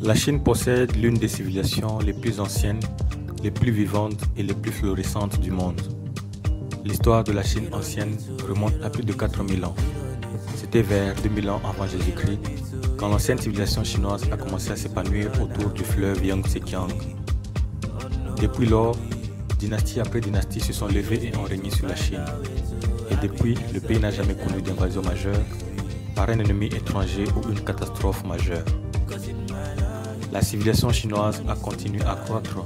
La Chine possède l'une des civilisations les plus anciennes, les plus vivantes et les plus florissantes du monde. L'histoire de la Chine ancienne remonte à plus de 4000 ans. C'était vers 2000 ans avant Jésus-Christ, quand l'ancienne civilisation chinoise a commencé à s'épanouir autour du fleuve Yangtze-Kiang. Depuis lors, dynastie après dynastie se sont levées et ont régné sur la Chine. Et depuis, le pays n'a jamais connu d'invasion majeure, par un ennemi étranger ou une catastrophe majeure. La civilisation chinoise a continué à croître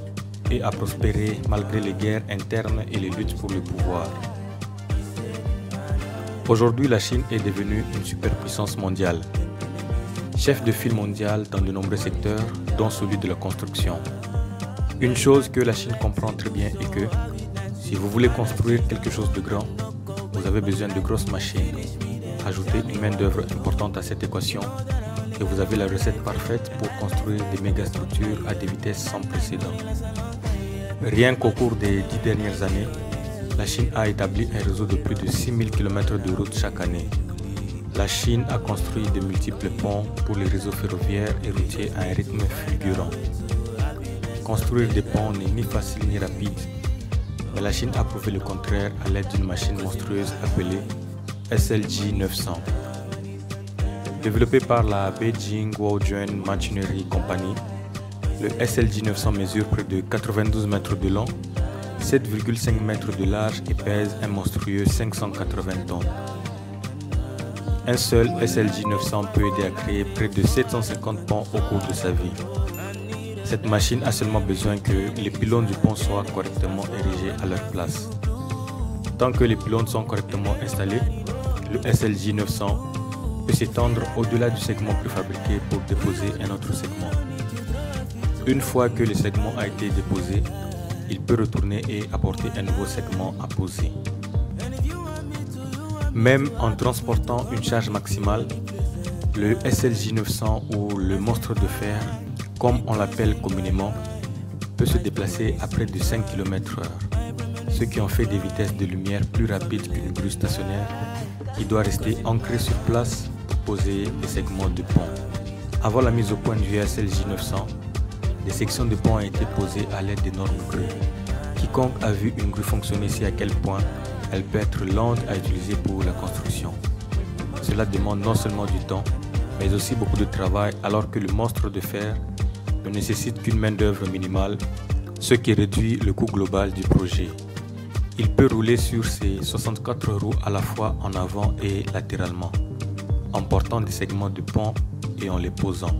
et à prospérer malgré les guerres internes et les luttes pour le pouvoir. Aujourd'hui, la Chine est devenue une superpuissance mondiale, chef de file mondial dans de nombreux secteurs, dont celui de la construction. Une chose que la Chine comprend très bien est que, si vous voulez construire quelque chose de grand, vous avez besoin de grosses machines. Ajoutez une main-d'œuvre importante à cette équation et vous avez la recette parfaite pour construire des mégastructures à des vitesses sans précédent. Rien qu'au cours des 10 dernières années, la Chine a établi un réseau de plus de 6000 km de routes chaque année. La Chine a construit de multiples ponts pour les réseaux ferroviaires et routiers à un rythme fulgurant. Construire des ponts n'est ni facile ni rapide, mais la Chine a prouvé le contraire à l'aide d'une machine monstrueuse appelée SLG 900. Développé par la Beijing Huojuan Machinery Company, le SLG 900 mesure près de 92 mètres de long, 7,5 mètres de large et pèse un monstrueux 580 tonnes. Un seul SLG 900 peut aider à créer près de 750 ponts au cours de sa vie. Cette machine a seulement besoin que les pylônes du pont soient correctement érigés à leur place. Tant que les pylônes sont correctement installés, le SLG 900 peut s'étendre au-delà du segment préfabriqué pour déposer un autre segment. Une fois que le segment a été déposé, il peut retourner et apporter un nouveau segment à poser. Même en transportant une charge maximale, le SLG 900 ou le monstre de fer, comme on l'appelle communément, peut se déplacer à près de 5 km/h, ce qui en fait des vitesses de lumière plus rapides qu'une grue stationnaire qui doit rester ancrée sur place pour poser des segments de pont. Avant la mise au point du SLG 900, des sections de pont ont été posées à l'aide d'énormes grues. Quiconque a vu une grue fonctionner sait à quel point elle peut être lente à utiliser pour la construction. Cela demande non seulement du temps, mais aussi beaucoup de travail, alors que le monstre de fer ne nécessite qu'une main-d'œuvre minimale, ce qui réduit le coût global du projet. Il peut rouler sur ses 64 roues à la fois en avant et latéralement, en portant des segments de pont et en les posant.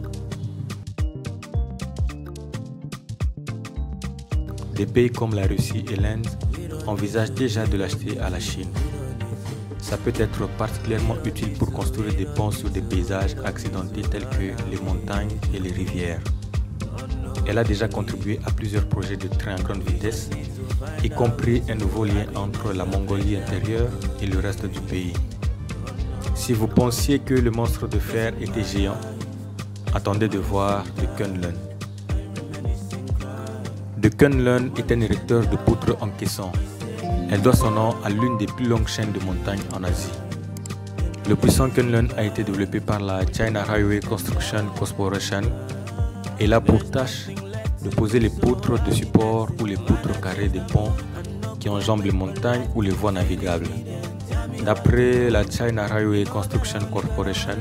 Des pays comme la Russie et l'Inde envisagent déjà de l'acheter à la Chine. Ça peut être particulièrement utile pour construire des ponts sur des paysages accidentés tels que les montagnes et les rivières. Elle a déjà contribué à plusieurs projets de train à grande vitesse, y compris un nouveau lien entre la Mongolie intérieure et le reste du pays. Si vous pensiez que le monstre de fer était géant, attendez de voir le Kunlun. Le Kunlun est un érecteur de poutres en caisson. Elle doit son nom à l'une des plus longues chaînes de montagnes en Asie. Le puissant Kunlun a été développé par la China Railway Construction Corporation et il a pour tâche de poser les poutres de support ou les poutres carrées des ponts qui enjambent les montagnes ou les voies navigables. D'après la China Railway Construction Corporation,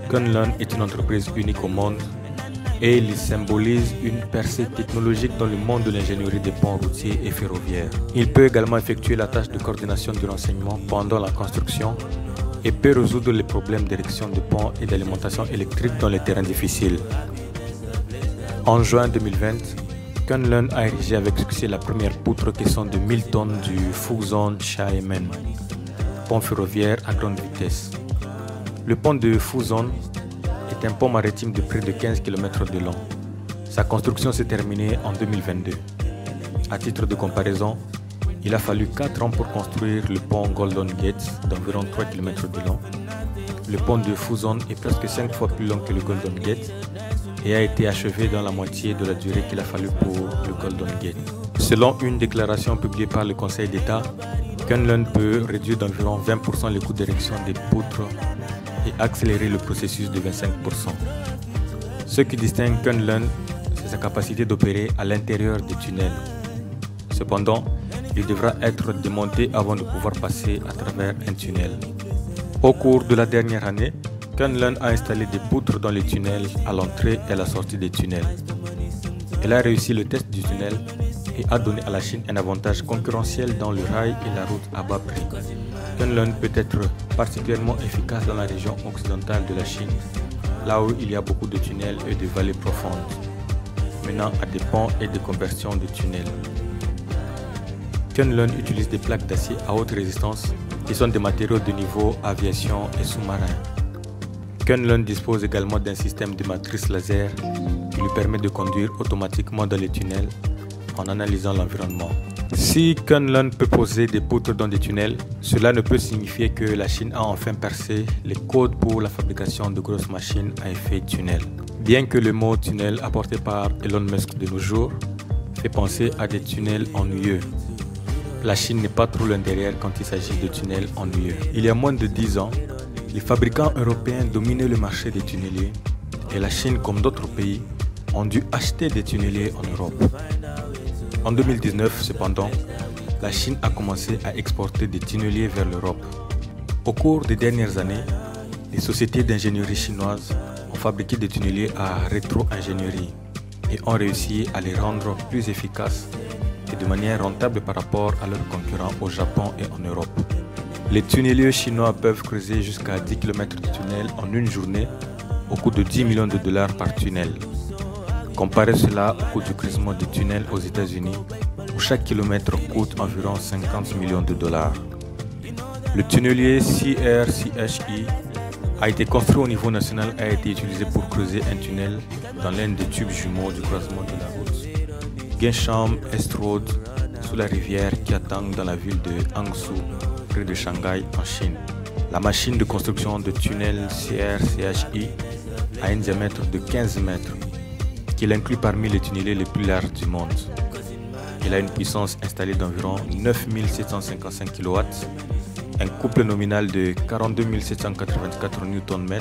Kunlun est une entreprise unique au monde et il symbolise une percée technologique dans le monde de l'ingénierie des ponts routiers et ferroviaires. Il peut également effectuer la tâche de coordination du renseignement pendant la construction et peut résoudre les problèmes d'érection de ponts et d'alimentation électrique dans les terrains difficiles. En juin 2020, Kunlun a érigé avec succès la première poutre caisson de 1000 tonnes du Fuzhou Xiamen, pont ferroviaire à grande vitesse. Le pont de Fuzhou est un pont maritime de près de 15 km de long. Sa construction s'est terminée en 2022. À titre de comparaison, il a fallu 4 ans pour construire le pont Golden Gate d'environ 3 km de long. Le pont de Fuzhou est presque 5 fois plus long que le Golden Gate et a été achevé dans la moitié de la durée qu'il a fallu pour le Golden Gate. Selon une déclaration publiée par le Conseil d'État, Kunlun peut réduire d'environ 20% les coûts d'érection des poutres et accélérer le processus de 25%. Ce qui distingue Kunlun, c'est sa capacité d'opérer à l'intérieur des tunnels. Cependant, il devra être démonté avant de pouvoir passer à travers un tunnel. Au cours de la dernière année, Kunlun a installé des poutres dans les tunnels à l'entrée et à la sortie des tunnels. Elle a réussi le test du tunnel et a donné à la Chine un avantage concurrentiel dans le rail et la route à bas prix. Kunlun peut être particulièrement efficace dans la région occidentale de la Chine, là où il y a beaucoup de tunnels et de vallées profondes, menant à des ponts et des conversions de tunnels. Kunlun utilise des plaques d'acier à haute résistance qui sont des matériaux de niveau aviation et sous-marin. Kunlun dispose également d'un système de matrice laser qui lui permet de conduire automatiquement dans les tunnels en analysant l'environnement. Si Kunlun peut poser des poutres dans des tunnels, cela ne peut signifier que la Chine a enfin percé les codes pour la fabrication de grosses machines à effet tunnel. Bien que le mot tunnel apporté par Elon Musk de nos jours fait penser à des tunnels ennuyeux, la Chine n'est pas trop loin derrière quand il s'agit de tunnels ennuyeux. Il y a moins de 10 ans, les fabricants européens dominaient le marché des tunneliers et la Chine, comme d'autres pays, ont dû acheter des tunneliers en Europe. En 2019, cependant, la Chine a commencé à exporter des tunneliers vers l'Europe. Au cours des dernières années, les sociétés d'ingénierie chinoises ont fabriqué des tunneliers à rétro-ingénierie et ont réussi à les rendre plus efficaces et de manière rentable par rapport à leurs concurrents au Japon et en Europe. Les tunneliers chinois peuvent creuser jusqu'à 10 km de tunnel en une journée au coût de 10 millions de dollars par tunnel. Comparez cela au coût du creusement de tunnels aux États-Unis où chaque kilomètre coûte environ 50 millions de dollars. Le tunnelier CRCHI a été construit au niveau national et a été utilisé pour creuser un tunnel dans l'un des tubes jumeaux du croisement de la route Gensham Est Road sous la rivière Qiantang dans la ville de Hangzhou, près de Shanghai en Chine. La machine de construction de tunnel CRCHI a un diamètre de 15 mètres, qui l'inclut parmi les tunneliers les plus larges du monde. Il a une puissance installée d'environ 9755 kW, un couple nominal de 42 784 Nm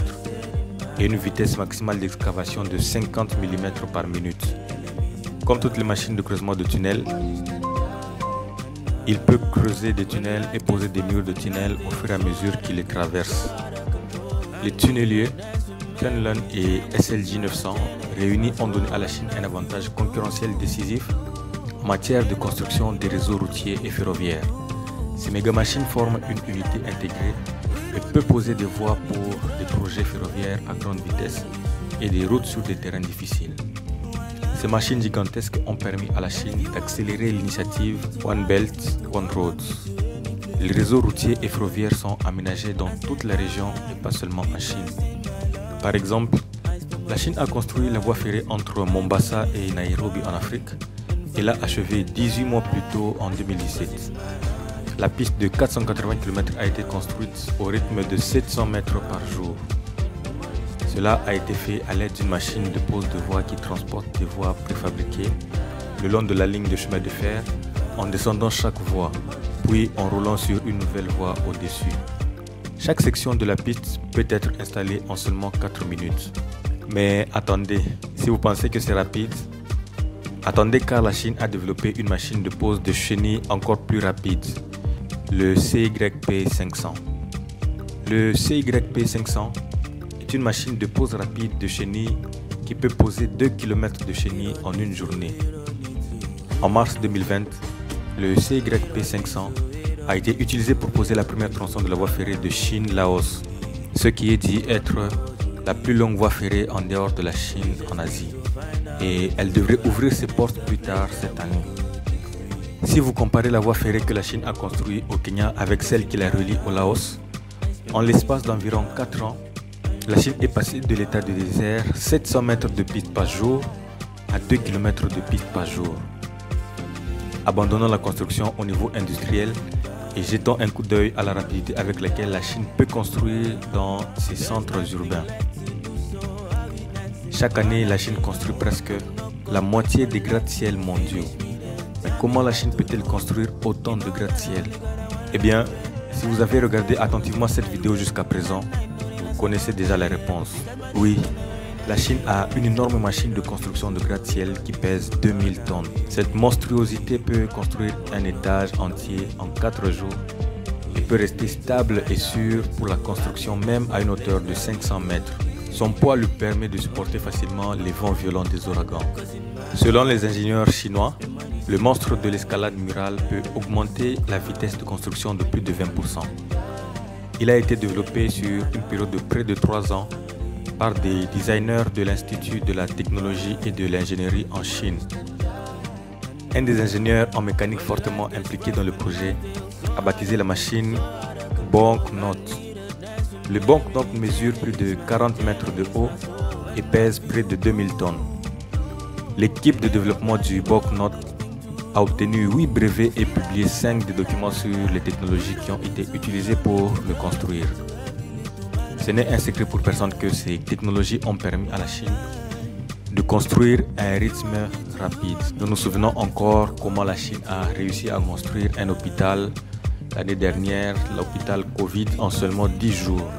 et une vitesse maximale d'excavation de 50 mm par minute. Comme toutes les machines de creusement de tunnels, il peut creuser des tunnels et poser des murs de tunnels au fur et à mesure qu'il les traverse. Les tunneliers Kunlun et SLJ 900 réunis ont donné à la Chine un avantage concurrentiel décisif en matière de construction des réseaux routiers et ferroviaires. Ces méga-machines forment une unité intégrée et peuvent poser des voies pour des projets ferroviaires à grande vitesse et des routes sur des terrains difficiles. Ces machines gigantesques ont permis à la Chine d'accélérer l'initiative One Belt, One Road. Les réseaux routiers et ferroviaires sont aménagés dans toute la région et pas seulement en Chine. Par exemple, la Chine a construit la voie ferrée entre Mombasa et Nairobi en Afrique et l'a achevée 18 mois plus tôt en 2017. La piste de 480 km a été construite au rythme de 700 mètres par jour. Cela a été fait à l'aide d'une machine de pose de voies qui transporte des voies préfabriquées le long de la ligne de chemin de fer en descendant chaque voie, puis en roulant sur une nouvelle voie au-dessus. Chaque section de la piste peut être installée en seulement 4 minutes. Mais attendez, si vous pensez que c'est rapide, attendez car la Chine a développé une machine de pose de chenilles encore plus rapide, le CYP500. Le CYP500 est une machine de pose rapide de chenilles qui peut poser 2 km de chenilles en une journée. En mars 2020, le CYP500 a été utilisé pour poser la première tronçon de la voie ferrée de Chine-Laos, ce qui est dit être la plus longue voie ferrée en dehors de la Chine en Asie. Et elle devrait ouvrir ses portes plus tard cette année. Si vous comparez la voie ferrée que la Chine a construite au Kenya avec celle qui la relie au Laos, en l'espace d'environ 4 ans, la Chine est passée de l'état de désert 700 mètres de piste par jour à 2 km de piste par jour. Abandonnons la construction au niveau industriel et jetons un coup d'œil à la rapidité avec laquelle la Chine peut construire dans ses centres urbains. Chaque année, la Chine construit presque la moitié des gratte-ciels mondiaux. Mais comment la Chine peut-elle construire autant de gratte-ciel? Eh bien, si vous avez regardé attentivement cette vidéo jusqu'à présent, vous connaissez déjà la réponse. Oui, La Chine a une énorme machine de construction de gratte-ciel qui pèse 2000 tonnes. Cette monstruosité peut construire un étage entier en 4 jours et peut rester stable et sûr pour la construction même à une hauteur de 500 mètres. Son poids lui permet de supporter facilement les vents violents des ouragans. Selon les ingénieurs chinois, le monstre de l'escalade murale peut augmenter la vitesse de construction de plus de 20%. Il a été développé sur une période de près de 3 ans par des designers de l'Institut de la technologie et de l'ingénierie en Chine. Un des ingénieurs en mécanique fortement impliqué dans le projet a baptisé la machine Bonknote. Le Bonknote mesure plus de 40 mètres de haut et pèse près de 2000 tonnes. L'équipe de développement du Bonknote a obtenu 8 brevets et publié 5 des documents sur les technologies qui ont été utilisées pour le construire. Ce n'est un secret pour personne que ces technologies ont permis à la Chine de construire à un rythme rapide. Nous nous souvenons encore comment la Chine a réussi à construire un hôpital l'année dernière, l'hôpital Covid, en seulement 10 jours.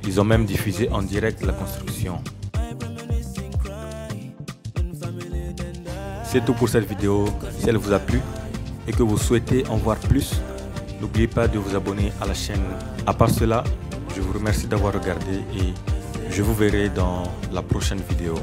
Ils ont même diffusé en direct la construction. C'est tout pour cette vidéo. Si elle vous a plu et que vous souhaitez en voir plus, n'oubliez pas de vous abonner à la chaîne. À part cela, je vous remercie d'avoir regardé et je vous verrai dans la prochaine vidéo.